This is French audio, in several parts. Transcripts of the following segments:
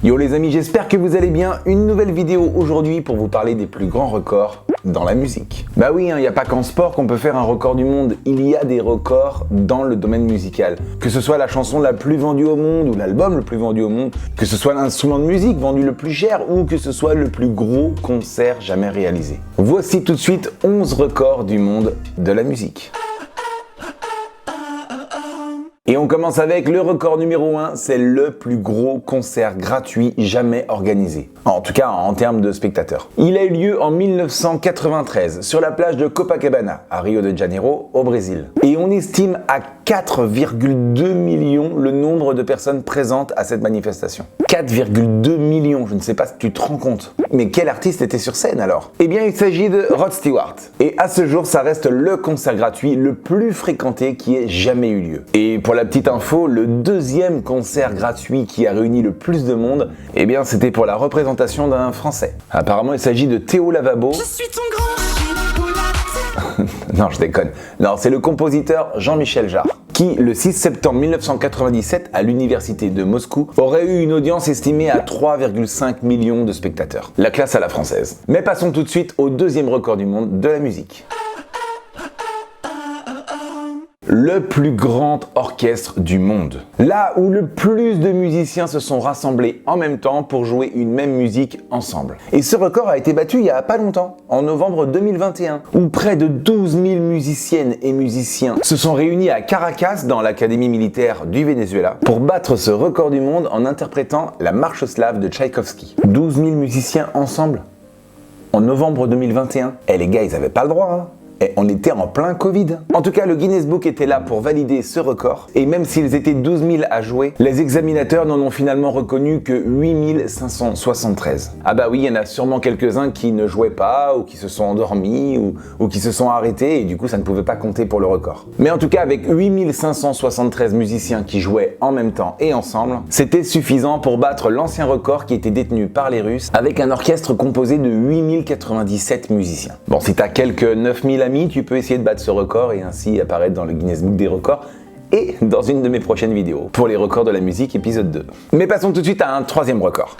Yo les amis, j'espère que vous allez bien. Une nouvelle vidéo aujourd'hui pour vous parler des plus grands records dans la musique. Bah oui, il n'y a pas qu'en sport qu'on peut faire un record du monde, il y a des records dans le domaine musical. Que ce soit la chanson la plus vendue au monde ou l'album le plus vendu au monde, que ce soit l'instrument de musique vendu le plus cher ou que ce soit le plus gros concert jamais réalisé. Voici tout de suite 11 records du monde de la musique. Et on commence avec le record numéro 1, c'est le plus gros concert gratuit jamais organisé. En tout cas, en termes de spectateurs. Il a eu lieu en 1993 sur la plage de Copacabana, à Rio de Janeiro, au Brésil. Et on estime à 4,2 millions le nombre de personnes présentes à cette manifestation. 4,2 millions, je ne sais pas si tu te rends compte. Mais quel artiste était sur scène alors? Eh bien, il s'agit de Rod Stewart. Et à ce jour, ça reste le concert gratuit le plus fréquenté qui ait jamais eu lieu. Et pour la petite info, le deuxième concert gratuit qui a réuni le plus de monde, eh bien, c'était pour la représentation d'un Français. Apparemment, il s'agit de Théo Lavabo. Je suis ton grand chipolate. Non, je déconne. Non, c'est le compositeur Jean-Michel Jarre, qui, le 6 septembre 1997, à l'université de Moscou, aurait eu une audience estimée à 3,5 millions de spectateurs. La classe à la française. Mais passons tout de suite au deuxième record du monde de la musique. Le plus grand orchestre du monde. Là où le plus de musiciens se sont rassemblés en même temps pour jouer une même musique ensemble. Et ce record a été battu il y a pas longtemps, en novembre 2021, où près de 12 000 musiciennes et musiciens se sont réunis à Caracas, dans l'académie militaire du Venezuela, pour battre ce record du monde en interprétant la marche slave de Tchaïkovski. 12 000 musiciens ensemble, en novembre 2021. Eh les gars, ils avaient pas le droit, hein. Et on était en plein Covid. En tout cas, le Guinness Book était là pour valider ce record. Et même s'ils étaient 12 000 à jouer, les examinateurs n'en ont finalement reconnu que 8 573. Ah bah oui, il y en a sûrement quelques-uns qui ne jouaient pas, ou qui se sont endormis, ou qui se sont arrêtés, et du coup ça ne pouvait pas compter pour le record. Mais en tout cas, avec 8 573 musiciens qui jouaient en même temps et ensemble, c'était suffisant pour battre l'ancien record qui était détenu par les Russes, avec un orchestre composé de 8 097 musiciens. Bon, si t'as quelques 9 000 amis, tu peux essayer de battre ce record et ainsi apparaître dans le Guinness Book des records et dans une de mes prochaines vidéos pour les records de la musique épisode 2. Mais passons tout de suite à un troisième record.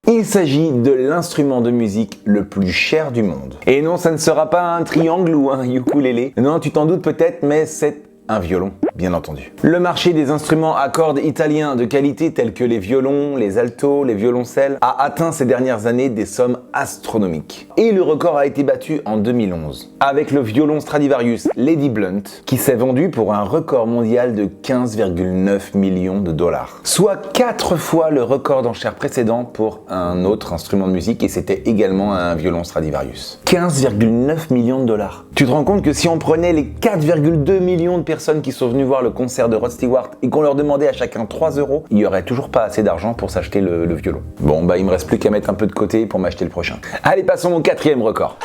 Il s'agit de l'instrument de musique le plus cher du monde. Et non, ça ne sera pas un triangle ou un ukulélé. Non, tu t'en doutes peut-être, mais c'est un violon, bien entendu. Le marché des instruments à cordes italiens de qualité tels que les violons, les altos, les violoncelles a atteint ces dernières années des sommes astronomiques. Et le record a été battu en 2011 avec le violon Stradivarius Lady Blunt qui s'est vendu pour un record mondial de 15,9 millions de dollars. Soit 4 fois le record d'enchères précédent pour un autre instrument de musique et c'était également un violon Stradivarius. 15,9 millions de dollars. Tu te rends compte que si on prenait les 4,2 millions de personnes qui sont venues voir le concert de Rod Stewart et qu'on leur demandait à chacun 3 €, il y aurait toujours pas assez d'argent pour s'acheter le violon. Bon bah il me reste plus qu'à mettre un peu de côté pour m'acheter le prochain. Allez, passons au quatrième record.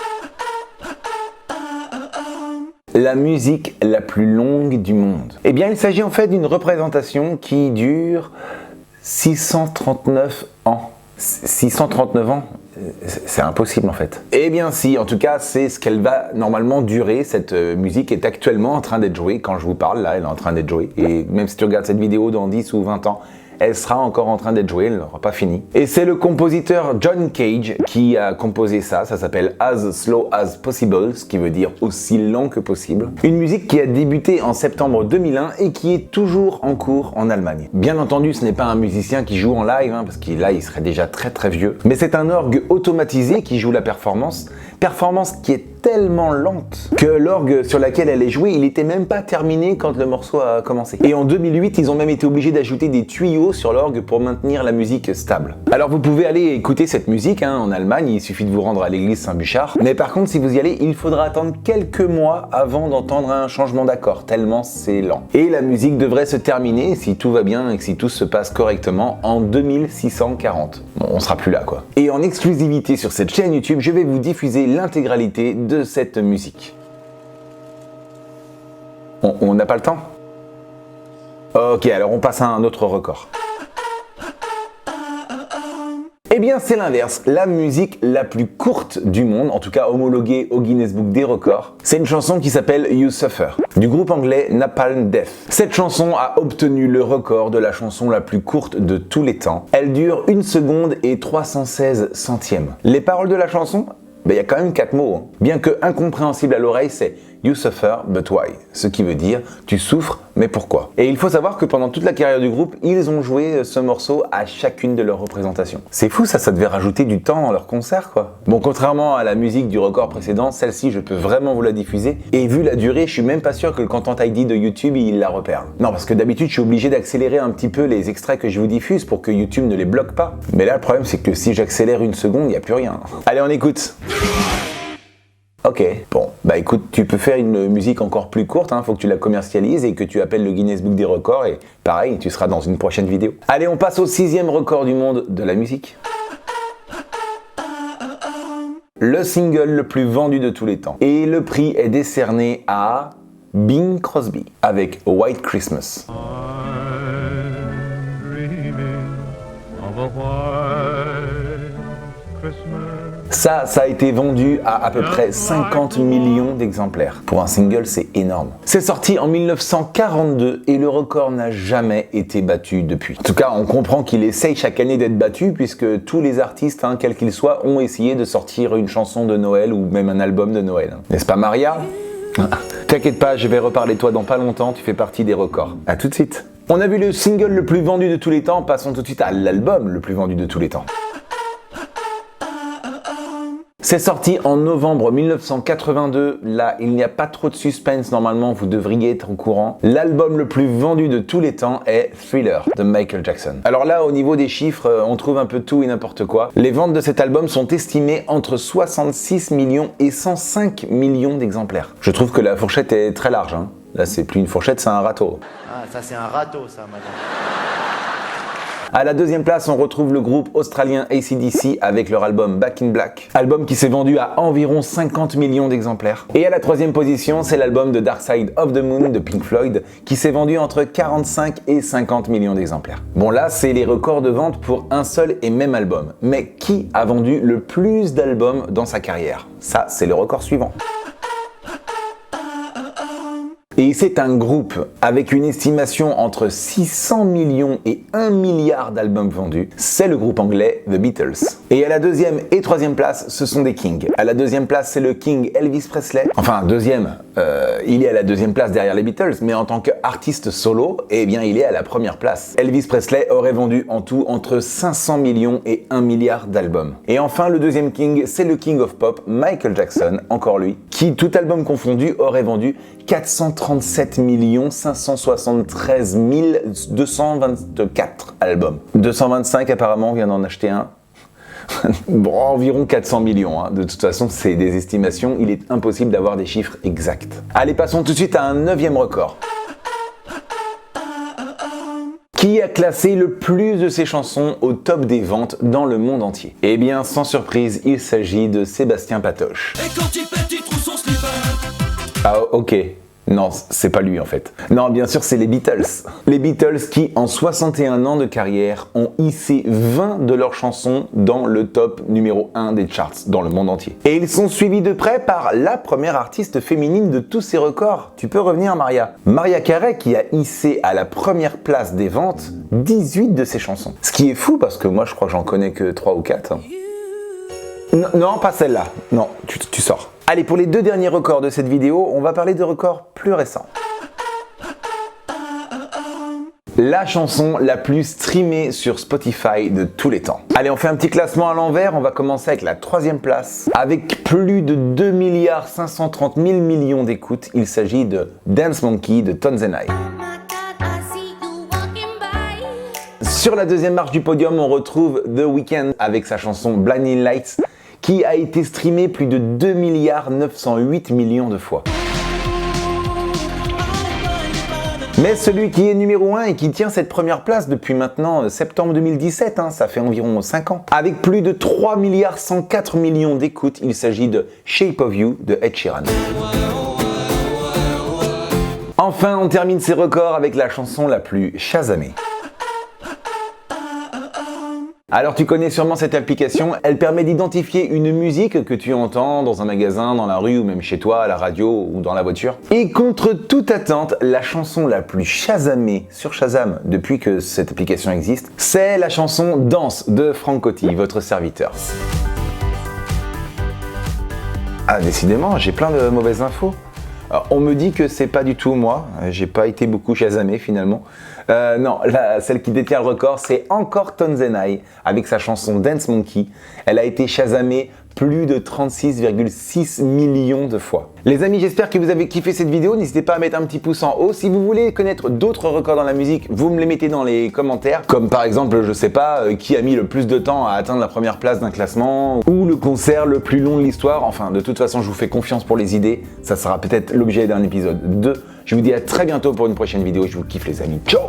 La musique la plus longue du monde. Eh bien il s'agit en fait d'une représentation qui dure 639 ans. 639 ans, c'est impossible en fait. Eh bien si, en tout cas c'est ce qu'elle va normalement durer. Cette musique est actuellement en train d'être jouée. Quand je vous parle là, elle est en train d'être jouée. Et même si tu regardes cette vidéo dans 10 ou 20 ans, elle sera encore en train d'être jouée, elle n'aura pas fini. Et c'est le compositeur John Cage qui a composé ça, ça s'appelle As Slow As Possible, ce qui veut dire aussi lent que possible. Une musique qui a débuté en septembre 2001 et qui est toujours en cours en Allemagne. Bien entendu, ce n'est pas un musicien qui joue en live, parce qu'il là il serait déjà très très vieux, mais c'est un orgue automatisé qui joue la performance qui est tellement lente que l'orgue sur laquelle elle est jouée, il était même pas terminé quand le morceau a commencé. Et en 2008, ils ont même été obligés d'ajouter des tuyaux sur l'orgue pour maintenir la musique stable. Alors vous pouvez aller écouter cette musique en Allemagne, il suffit de vous rendre à l'église Saint-Bûchard. Mais par contre, si vous y allez, il faudra attendre quelques mois avant d'entendre un changement d'accord, tellement c'est lent. Et la musique devrait se terminer, si tout va bien et que si tout se passe correctement, en 2640. Bon, on sera plus là quoi. Et en exclusivité sur cette chaîne YouTube, je vais vous diffuser l'intégralité de cette musique. On n'a pas le temps? Ok, alors on passe à un autre record. Eh bien c'est l'inverse, la musique la plus courte du monde, en tout cas homologuée au Guinness Book des records, c'est une chanson qui s'appelle You Suffer, du groupe anglais Napalm Death. Cette chanson a obtenu le record de la chanson la plus courte de tous les temps. Elle dure 1 seconde et 316 centièmes. Les paroles de la chanson, il y a quand même 4 mots. Hein. Bien que incompréhensible à l'oreille, c'est You suffer, but why? Ce qui veut dire tu souffres, mais pourquoi? Et il faut savoir que pendant toute la carrière du groupe, ils ont joué ce morceau à chacune de leurs représentations. C'est fou ça devait rajouter du temps dans leur concert quoi. Bon, contrairement à la musique du record précédent, celle-ci je peux vraiment vous la diffuser. Et vu la durée, je suis même pas sûr que le Content ID de YouTube il la repère. Non, parce que d'habitude je suis obligé d'accélérer un petit peu les extraits que je vous diffuse pour que YouTube ne les bloque pas. Mais là le problème c'est que si j'accélère 1 seconde, il n'y a plus rien. Allez, on écoute. Ok, bon, écoute, tu peux faire une musique encore plus courte, faut que tu la commercialises et que tu appelles le Guinness Book des records et pareil, tu seras dans une prochaine vidéo. Allez, on passe au 6e record du monde de la musique. Le single le plus vendu de tous les temps. Et le prix est décerné à Bing Crosby avec White Christmas. Ça a été vendu à peu près 50 millions d'exemplaires. Pour un single, c'est énorme. C'est sorti en 1942 et le record n'a jamais été battu depuis. En tout cas, on comprend qu'il essaye chaque année d'être battu puisque tous les artistes, quels qu'ils soient, ont essayé de sortir une chanson de Noël ou même un album de Noël. N'est-ce pas Maria? T'inquiète pas, je vais reparler de toi dans pas longtemps, tu fais partie des records. À tout de suite. On a vu le single le plus vendu de tous les temps, passons tout de suite à l'album le plus vendu de tous les temps. C'est sorti en novembre 1982, là il n'y a pas trop de suspense, normalement vous devriez être au courant. L'album le plus vendu de tous les temps est Thriller de Michael Jackson. Alors là au niveau des chiffres, on trouve un peu tout et n'importe quoi. Les ventes de cet album sont estimées entre 66 millions et 105 millions d'exemplaires. Je trouve que la fourchette est très large. Là c'est plus une fourchette, c'est un râteau. Ah ça c'est un râteau ça madame. À la 2e place, on retrouve le groupe australien AC/DC avec leur album Back in Black. Album qui s'est vendu à environ 50 millions d'exemplaires. Et à la 3e position, c'est l'album de Dark Side of the Moon de Pink Floyd qui s'est vendu entre 45 et 50 millions d'exemplaires. Bon là, c'est les records de vente pour un seul et même album. Mais qui a vendu le plus d'albums dans sa carrière? Ça, c'est le record suivant. Et c'est un groupe avec une estimation entre 600 millions et 1 milliard d'albums vendus. C'est le groupe anglais The Beatles. Et à la 2e et 3e place, ce sont des kings. À la 2e place, c'est le king Elvis Presley. Enfin, il est à la 2e place derrière les Beatles, mais en tant qu'artiste solo, il est à la 1re place. Elvis Presley aurait vendu en tout entre 500 millions et 1 milliard d'albums. Et enfin, le 2e king, c'est le king of pop, Michael Jackson, encore lui, qui, tout album confondu, aurait vendu 437 573 224 albums. 225 apparemment, on vient d'en acheter un. Bon, environ 400 millions. De toute façon, c'est des estimations, il est impossible d'avoir des chiffres exacts. Allez, passons tout de suite à un 9e record. Qui a classé le plus de ses chansons au top des ventes dans le monde entier? Eh bien, sans surprise, il s'agit de Sébastien Patoche. Et quand il pète, il trouve son slipper. Ah, ok. Non, c'est pas lui en fait. Non, bien sûr, c'est les Beatles. Les Beatles qui, en 61 ans de carrière, ont hissé 20 de leurs chansons dans le top numéro 1 des charts dans le monde entier. Et ils sont suivis de près par la première artiste féminine de tous ces records. Tu peux revenir, Maria. Mariah Carey qui a hissé à la 1re place des ventes 18 de ses chansons. Ce qui est fou parce que moi, je crois que j'en connais que 3 ou 4. Non, pas celle-là. Non, tu sors. Allez, pour les 2 derniers records de cette vidéo, on va parler de records plus récents. La chanson la plus streamée sur Spotify de tous les temps. Allez, on fait un petit classement à l'envers, on va commencer avec la 3e place. Avec plus de 2 530 000 millions d'écoutes, il s'agit de Dance Monkey de Tones and I. Sur la 2e marche du podium, on retrouve The Weeknd avec sa chanson Blinding Lights, qui a été streamé plus de 2 908 millions de fois. Mais celui qui est numéro 1 et qui tient cette première place depuis maintenant septembre 2017, ça fait environ 5 ans, avec plus de 3 104 millions d'écoutes, il s'agit de Shape of You de Ed Sheeran. Enfin, on termine ces records avec la chanson la plus chasamée. Alors tu connais sûrement cette application, elle permet d'identifier une musique que tu entends dans un magasin, dans la rue ou même chez toi, à la radio ou dans la voiture. Et contre toute attente, la chanson la plus shazamée sur Shazam depuis que cette application existe, c'est la chanson Danse de Franck Coty, votre serviteur. Ah décidément, j'ai plein de mauvaises infos. Alors, on me dit que c'est pas du tout moi, j'ai pas été beaucoup chasamé finalement. Non, celle qui détient le record, c'est encore Tonzenai avec sa chanson Dance Monkey. Elle a été chasamée plus de 36,6 millions de fois. Les amis, j'espère que vous avez kiffé cette vidéo. N'hésitez pas à mettre un petit pouce en haut. Si vous voulez connaître d'autres records dans la musique, vous me les mettez dans les commentaires. Comme par exemple, je sais pas, qui a mis le plus de temps à atteindre la première place d'un classement, ou le concert le plus long de l'histoire. Enfin, de toute façon, je vous fais confiance pour les idées. Ça sera peut-être l'objet d'un épisode 2. Je vous dis à très bientôt pour une prochaine vidéo. Je vous kiffe les amis. Ciao!